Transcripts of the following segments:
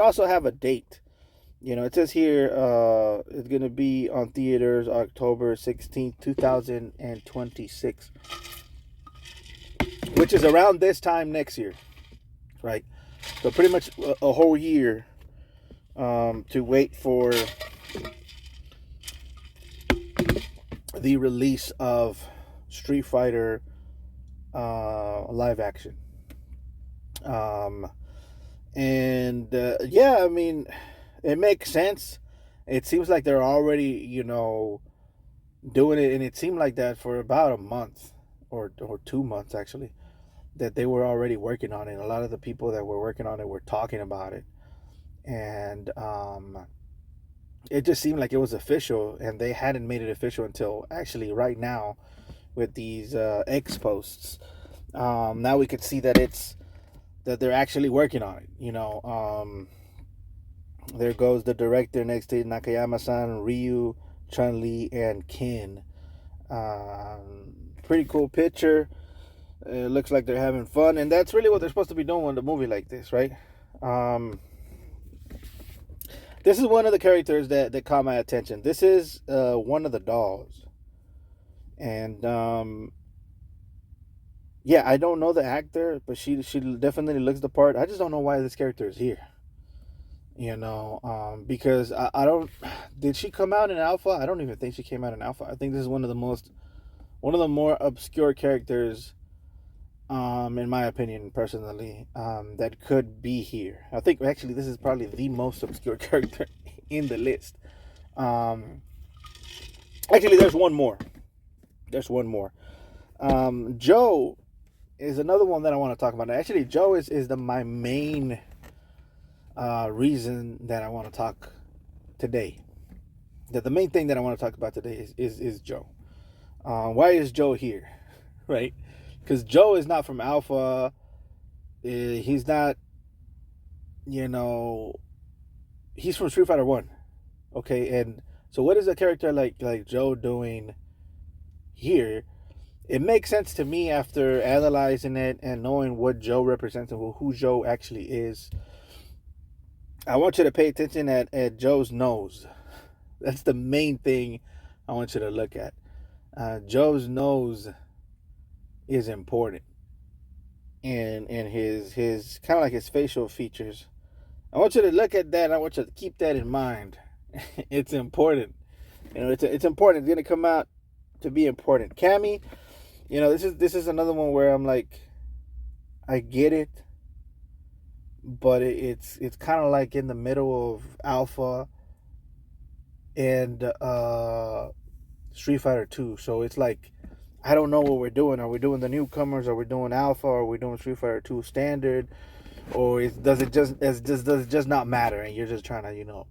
also have a date. It says here it's going to be on theaters October 16th, 2026, which is around this time next year, right? So pretty much a whole year to wait for the release of Street Fighter live action. Um, and yeah, I mean, it makes sense. It seems like they're already, doing it, and it seemed like that for about a month or 2 months actually, that they were already working on it. A lot of the people that were working on it were talking about it, and it just seemed like it was official, and they hadn't made it official until actually right now with these X posts. Now we could see that they're actually working on it. There goes the director next to Nakayama-san, Ryu, Chun Li, and Ken. Pretty cool picture. It looks like they're having fun, and that's really what they're supposed to be doing in a movie like this, right? This is one of the characters that caught my attention. This is one of the dolls, and yeah, I don't know the actor, but she definitely looks the part. I just don't know why this character is here. Because I don't. Did she come out in Alpha? I don't even think she came out in Alpha. I think this is one of the more obscure characters, in my opinion, personally, that could be here. I think actually this is probably the most obscure character in the list. Um, Actually, there's one more. There's one more. Joe is another one that I want to talk about. Actually, Joe is my main reason that I want to talk today. That the main thing that I want to talk about today is Joe. Why is Joe here? Right? Because Joe is not from Alpha. He's not, you know, he's from Street Fighter One. Okay, and so what is a character like Joe doing here? It makes sense to me after analyzing it and knowing what Joe represents and who Joe actually is. I want you to pay attention at Joe's nose. That's the main thing I want you to look at. Joe's nose is important, and his kind of like his facial features. I want you to look at that. I want you to keep that in mind. It's important. It's important. It's gonna come out to be important. Cammy, this is another one where I'm like, I get it, but it's kind of like in the middle of Alpha and Street Fighter 2. So it's like, I don't know what we're doing. Are we doing the newcomers? Are we doing Alpha? Are we doing Street Fighter 2 standard? Or does it just not matter and you're just trying to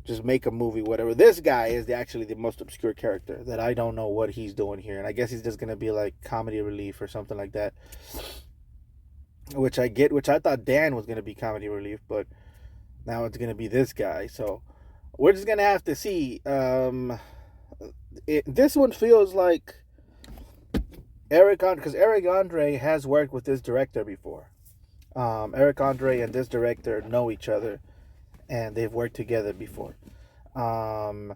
just make a movie, whatever. This guy is actually the most obscure character that I don't know what he's doing here, and I guess he's just gonna be like comedy relief or something like that. Which I get, which I thought Dan was gonna be comedy relief, but now it's gonna be this guy. So we're just gonna have to see. This one feels like because Eric Andre has worked with this director before. Eric Andre and this director know each other, and they've worked together before. Um,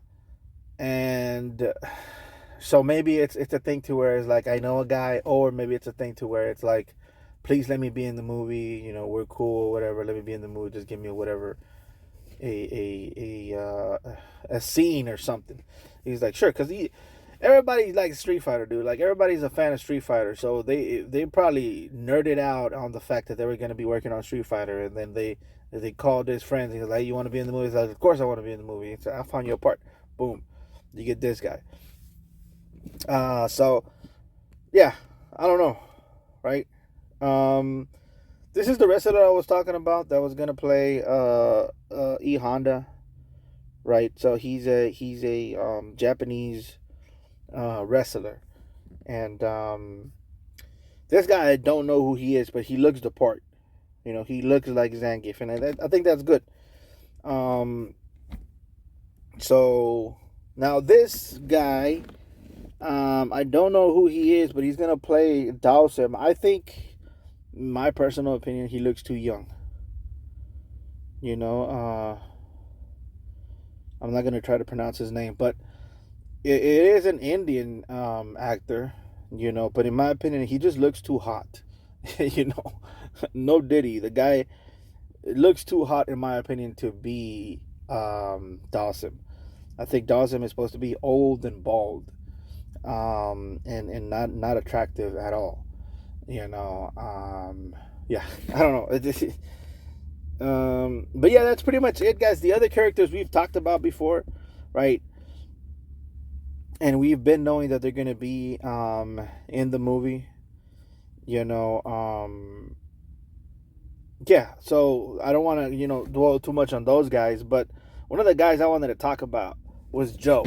and so maybe it's a thing to where it's like, I know a guy, or maybe it's a thing to where it's like, please let me be in the movie. We're cool, whatever. Let me be in the movie. Just give me whatever, a scene or something. He's like, sure, because everybody likes Street Fighter, dude. Like, everybody's a fan of Street Fighter, so they probably nerded out on the fact that they were going to be working on Street Fighter, and then they called his friends. He's like, you want to be in the movie? He's like, of course I want to be in the movie. So I found you a part. Boom, you get this guy. So yeah, I don't know, right? Um, this is the wrestler I was talking about that was gonna play E Honda, right? So he's a Japanese wrestler, and this guy, I don't know who he is, but he looks the part. He looks like Zangief, and I think that's good. Um, so now this guy, I don't know who he is, but he's gonna play Dawson. I think, my personal opinion, he looks too young. You know, I'm not gonna try to pronounce his name, but it is an Indian actor. You know, but in my opinion, he just looks too hot. You know, no Diddy. The guy looks too hot, in my opinion, to be Dawson. I think Dawson is supposed to be old and bald, and not attractive at all. You know, yeah, I don't know. But yeah, that's pretty much it, guys. The other characters we've talked about before, right? And we've been knowing that they're gonna be in the movie. You know, yeah. So I don't want to dwell too much on those guys, but one of the guys I wanted to talk about was Joe,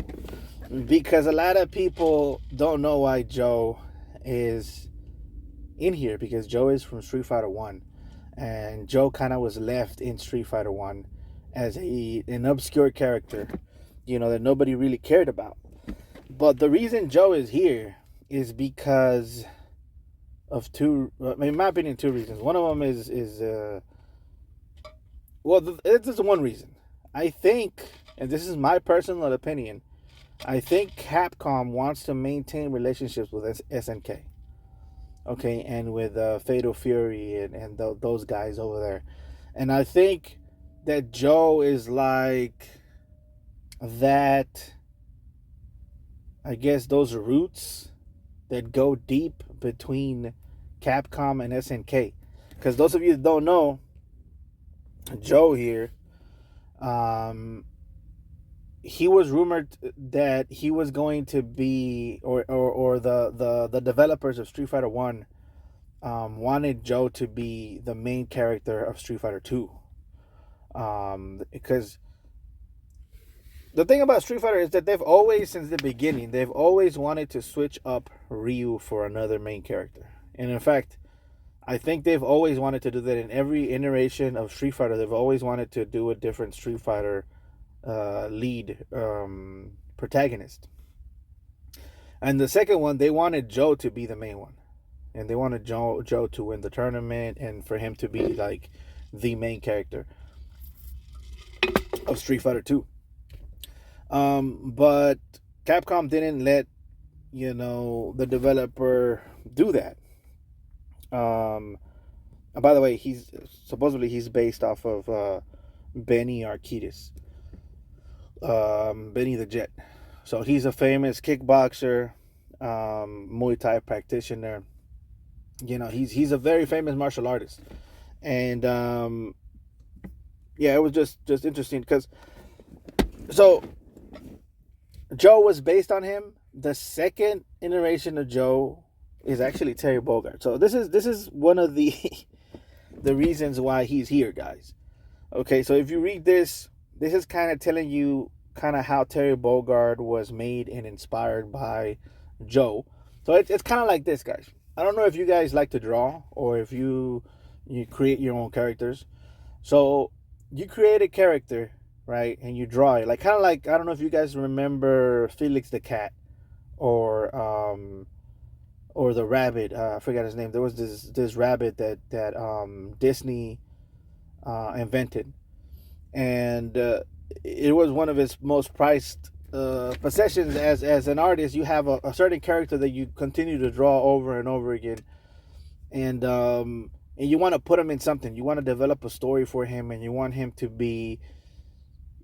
because a lot of people don't know why Joe is in here, because Joe is from Street Fighter One, and Joe kind of was left in Street Fighter One as an obscure character, that nobody really cared about. But the reason Joe is here is because of two, in my opinion, two reasons. One of them is well, this is one reason. I think, and this is my personal opinion, I think Capcom wants to maintain relationships with SNK. Okay, and with Fatal Fury and those guys over there. And I think that Joe is like that, I guess, those roots that go deep between Capcom and SNK. Because those of you that don't know, Joe here, he was rumored that he was going to be, or the developers of Street Fighter 1 wanted Joe to be the main character of Street Fighter 2. Because the thing about Street Fighter is that they've always, since the beginning, they've always wanted to switch up Ryu for another main character. And in fact, I think they've always wanted to do that in every iteration of Street Fighter. They've always wanted to do a different Street Fighter lead protagonist. And the second one, they wanted Joe to be the main one. And they wanted Joe to win the tournament and for him to be like the main character of Street Fighter 2. But Capcom didn't let the developer do that. By the way, he's based off of Benny Arquidez, Benny the Jet. So he's a famous kickboxer, Muay Thai practitioner. He's a very famous martial artist, and yeah, it was just interesting because so Joe was based on him. The second iteration of Joe is actually Terry Bogard. So this is one of the the reasons why he's here, guys. Okay, so if you read this is kind of telling you kind of how Terry Bogard was made and inspired by Joe. So it's kind of like this, guys. I don't know if you guys like to draw or if you create your own characters. So you create a character, right, and you draw it, like kind of like, I don't know if you guys remember Felix the Cat or the rabbit. I forgot his name. There was this rabbit that Disney invented, and it was one of his most prized possessions. As an artist, you have a certain character that you continue to draw over and over again, and you want to put him in something. You want to develop a story for him, and you want him to be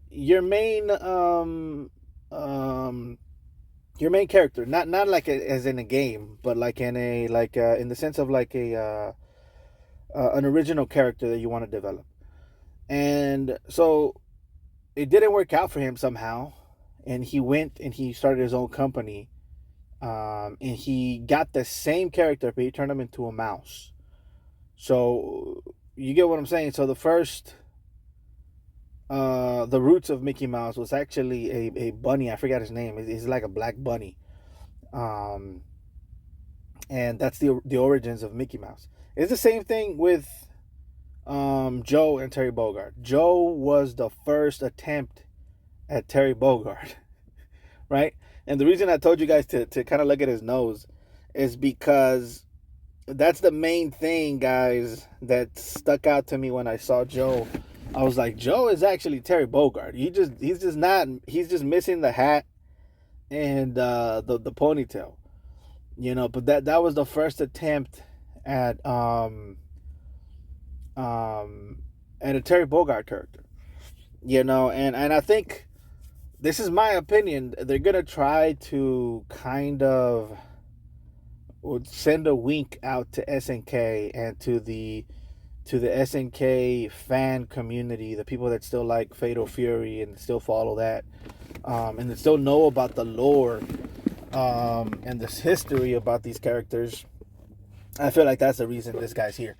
your main your main character, not like as in a game, but like in the sense of like an original character that you want to develop. And so it didn't work out for him somehow, and he went and he started his own company, and he got the same character, but he turned him into a mouse. So you get what I'm saying. So the first the roots of Mickey Mouse was actually a bunny. I forgot his name. It's like a black bunny, and that's the origins of Mickey Mouse. It's the same thing with Joe and Terry Bogard. Joe was the first attempt at Terry Bogard, right? And the reason I told you guys to kind of look at his nose is because that's the main thing, guys, that stuck out to me when I saw Joe I was like, Joe is actually Terry Bogard. He's just missing the hat and the ponytail. But that was the first attempt at um at a Terry Bogard character. And I think this is my opinion. They're gonna try to kind of send a wink out to SNK and to the SNK fan community, the people that still like Fatal Fury and still follow that, and that still know about the lore and this history about these characters. I feel like that's the reason this guy's here.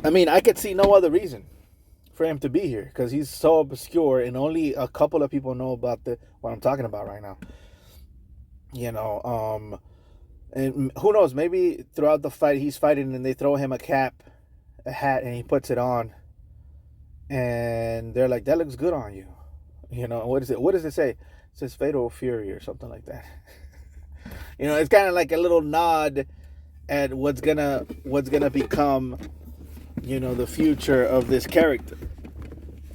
I mean, I could see no other reason for him to be here because he's so obscure and only a couple of people know about what I'm talking about right now. And who knows? Maybe throughout the fight, he's fighting and they throw him a hat, and he puts it on, and they're like, "That looks good on you." What is it? What does it say? It says Fatal Fury or something like that. It's kind of like a little nod at what's gonna become, the future of this character.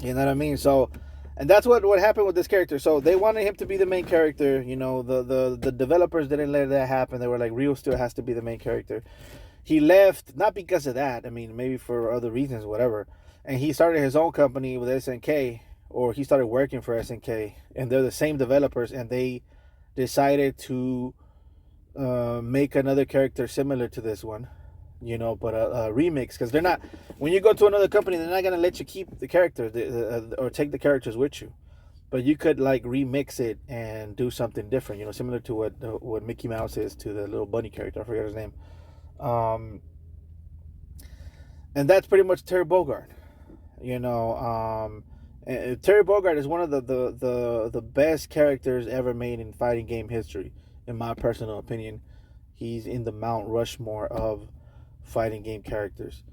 You know what I mean? So, and that's what happened with this character. So they wanted him to be the main character. The developers didn't let that happen. They were like, Ryu still has to be the main character. He left, not because of that. I mean, maybe for other reasons, whatever. And he started his own company with SNK, or he started working for SNK. And they're the same developers, and they decided to make another character similar to this one. But a remix, because they're not. When you go to another company, they're not gonna let you keep the character or take the characters with you. But you could like remix it and do something different. Similar to what Mickey Mouse is to the little bunny character. I forget his name. And that's pretty much Terry Bogard. And Terry Bogard is one of the best characters ever made in fighting game history, in my personal opinion. He's in the Mount Rushmore of fighting game characters,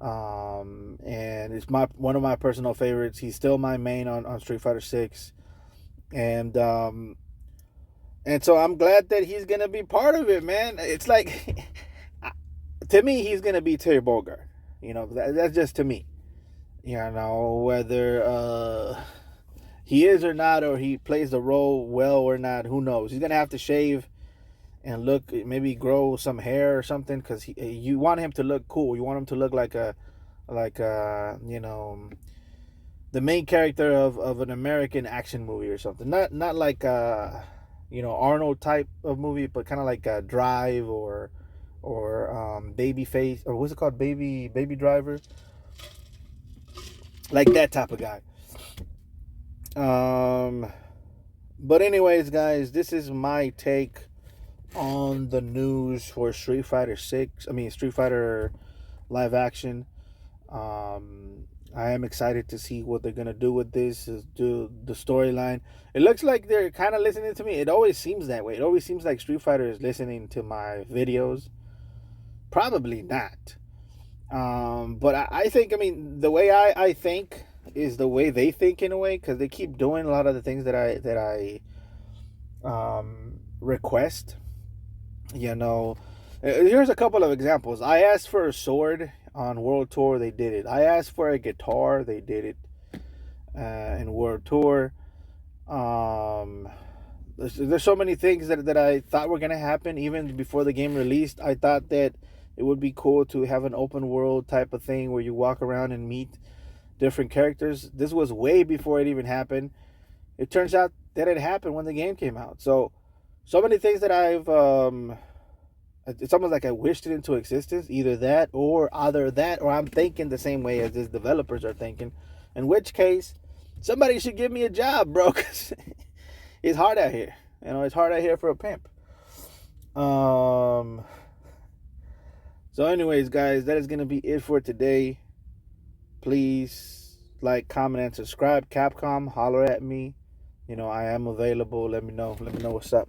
and it's one of my personal favorites. He's still my main on Street Fighter 6, and so I'm glad that he's gonna be part of it, man. It's like to me, he's gonna be Terry Bogard. That's just to me. Whether he is or not, or he plays the role well or not, who knows? He's gonna have to shave and maybe grow some hair or something, because you want him to look cool. You want him to look like the main character of an American action movie or something. Not like Arnold type of movie, but kind of like a Drive or Babyface, or what's it called, Baby Driver, like that type of guy. But anyways, guys, this is my take on the news for Street Fighter live action. I am excited to see what they're gonna do with this. Do the storyline. It looks like they're kind of listening to me. It always seems that way. It always seems like Street Fighter is listening to my videos. Probably not. But I think, the way I think is the way they think, in a way, because they keep doing a lot of the things that I request. Here's a couple of examples. I asked for a sword on World Tour, they did it. I asked for a guitar, they did it in World Tour. There's so many things that I thought were gonna happen even before the game released. I thought that it would be cool to have an open world type of thing where you walk around and meet different characters. This was way before it even happened. It turns out that it happened when the game came out. So many things that it's almost like I wished it into existence. Either that, or I'm thinking the same way as these developers are thinking. In which case, somebody should give me a job, bro. Cause it's hard out here. It's hard out here for a pimp. So anyways, guys, that is going to be it for today. Please like, comment, and subscribe. Capcom, holler at me. I am available. Let me know what's up.